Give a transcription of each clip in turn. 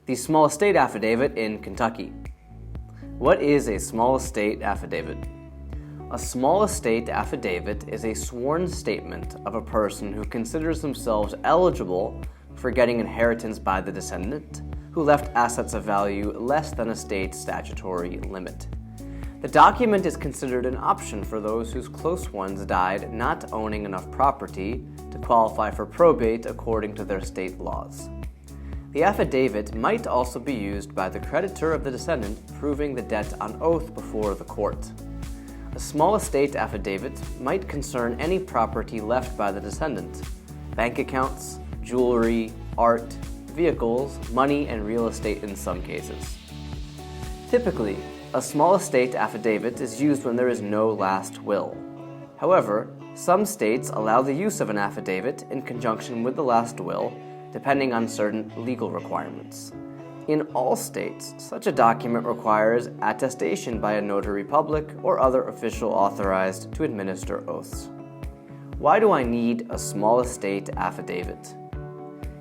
The small estate affidavit in Kentucky. What is a small estate affidavit? A small estate affidavit is a sworn statement of a person who considers themselves eligible for getting inheritance by the descendant who left assets of value less than a state statutory limit. The document is considered an option for those whose close ones died not owning enough property to qualify for probate according to their state laws. The affidavit might also be used by the creditor of the descendant proving the debt on oath before the court. A small estate affidavit might concern any property left by the descendant: bank accounts, jewelry, art, vehicles, money, and real estate in some cases. Typically, a small estate affidavit is used when there is no last will. However, some states allow the use of an affidavit in conjunction with the last will, depending on certain legal requirements. In all states, such a document requires attestation by a notary public or other official authorized to administer oaths. Why do I need a small estate affidavit?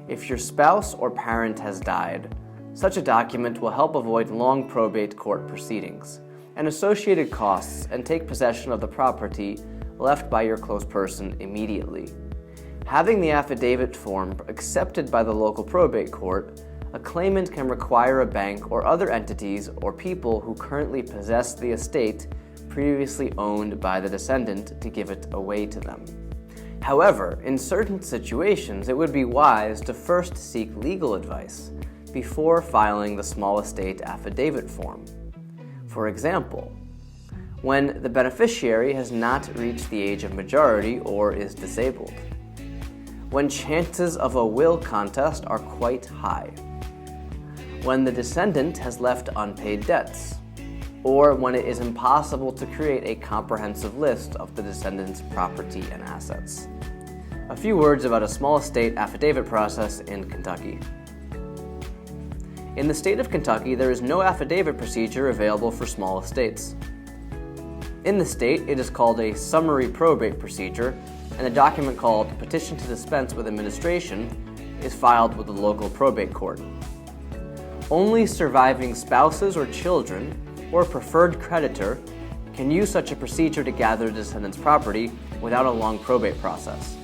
If your spouse or parent has died, such a document will help avoid long probate court proceedings and associated costs and take possession of the property left by your close person immediately. Having the affidavit form accepted by the local probate court, a claimant can require a bank or other entities or people who currently possess the estate previously owned by the descendant to give it away to them. However, in certain situations, it would be wise to first seek legal advice before filing the small estate affidavit form. For example, when the beneficiary has not reached the age of majority or is disabled. When chances of a will contest are quite high. When the descendant has left unpaid debts, or when it is impossible to create a comprehensive list of the descendant's property and assets. A few words about a small estate affidavit process in Kentucky. In the state of Kentucky, there is no affidavit procedure available for small estates. In the state, it is called a summary probate procedure, and a document called Petition to Dispense with Administration is filed with the local probate court. Only surviving spouses or children or a preferred creditor can use such a procedure to gather the descendant's property without a long probate process.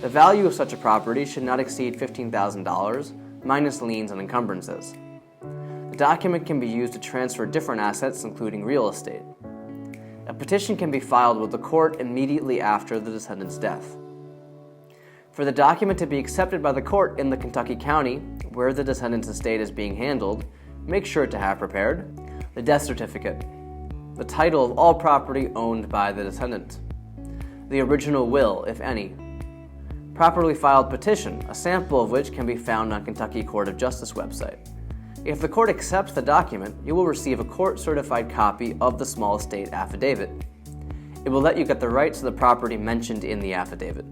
The value of such a property should not exceed $15,000 minus liens and encumbrances. The document can be used to transfer different assets, including real estate. A petition can be filed with the court immediately after the descendant's death. For the document to be accepted by the court in the Kentucky county where the descendant's estate is being handled, make sure to have prepared the death certificate, the title of all property owned by the descendant, the original will, if any, properly filed petition, a sample of which can be found on Kentucky Court of Justice website. If the court accepts the document, you will receive a court-certified copy of the small estate affidavit. It will let you get the rights to the property mentioned in the affidavit.